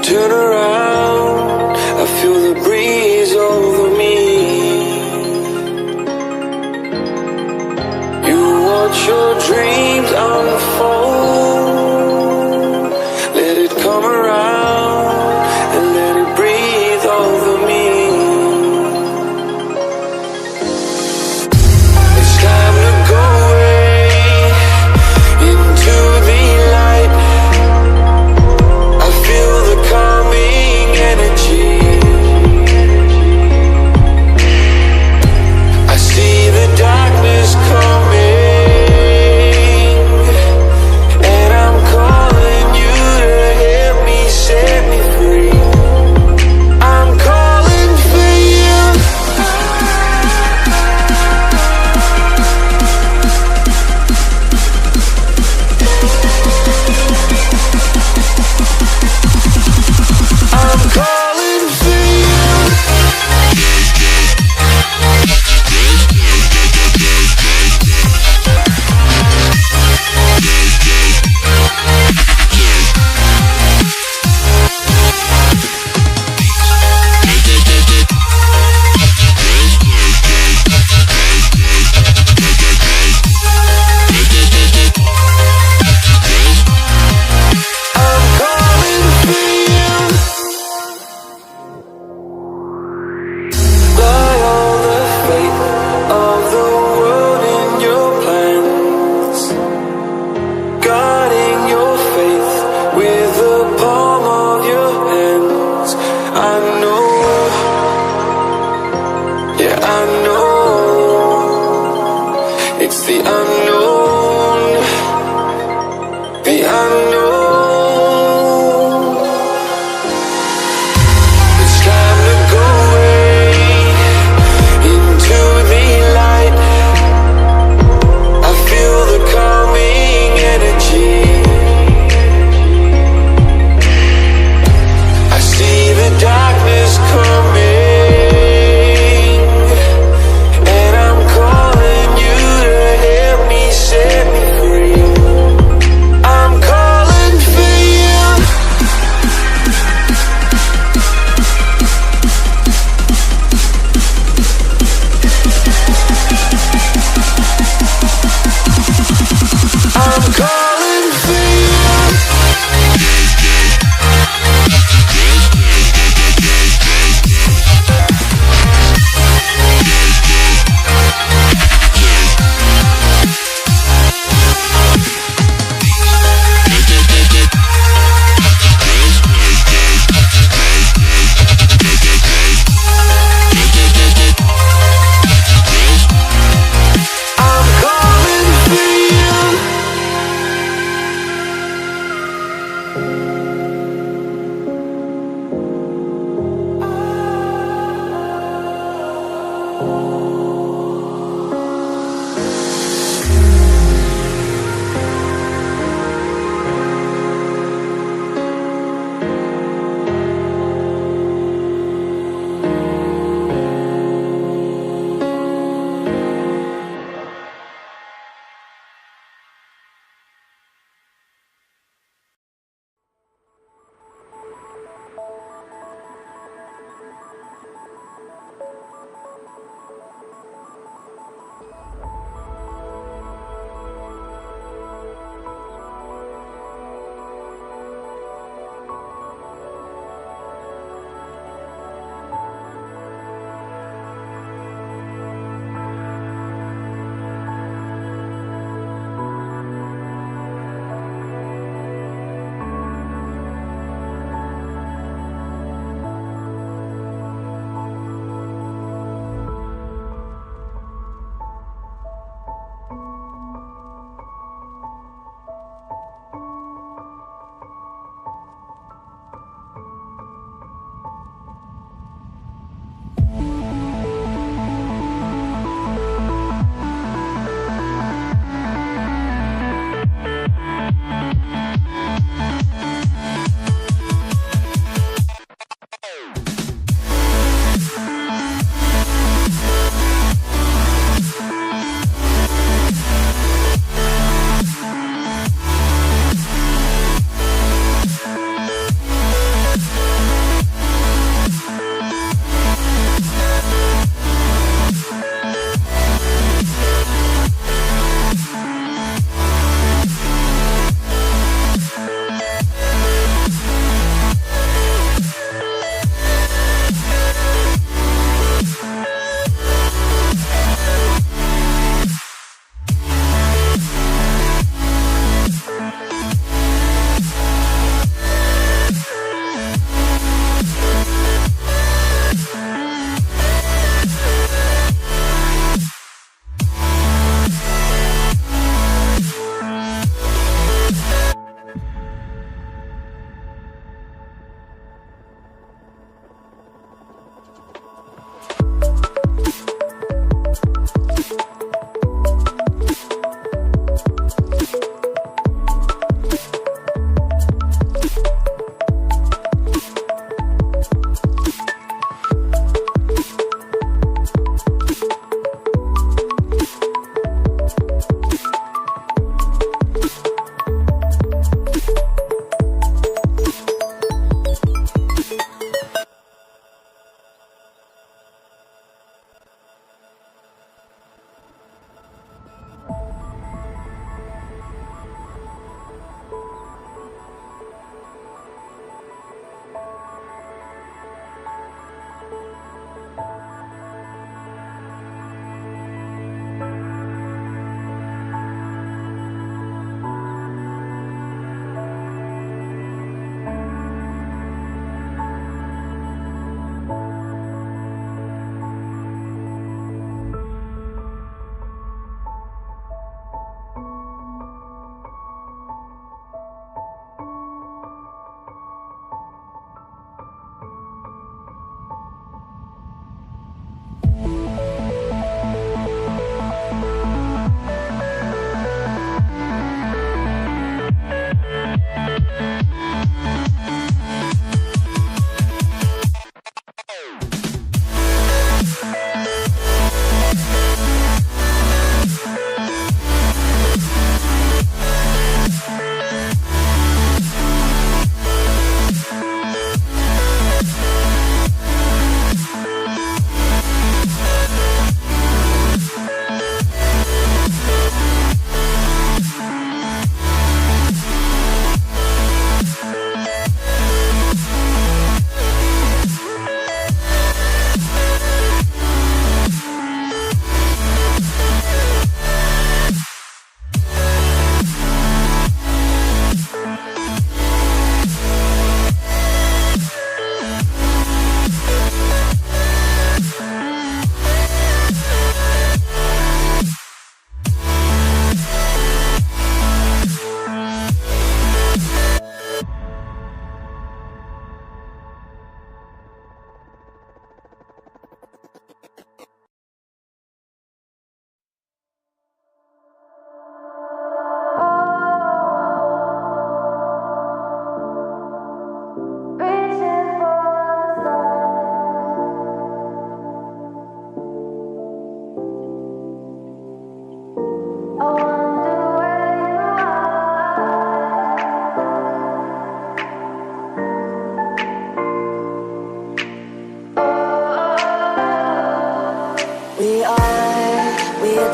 turn around, I feel the breeze over me. You watch your dreams unfold. Let it come around and let it breathe over me. It's time to go away into the light. I feel the calming energy. I see the darkness coming, and I'm calling you to help me set me free. I'm calling for you. I'm calling for you. I'm calling for you. Lie all the fate of the world in your plans, guarding your faith with the palm of your hands. I know, yeah, I know. It's the unknown, the unknown. It's time to go away into the light. I feel the calming energy. I see the darkness coming, and I'm calling you to help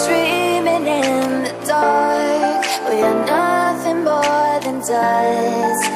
dreaming in the dark. We are nothing more than dust.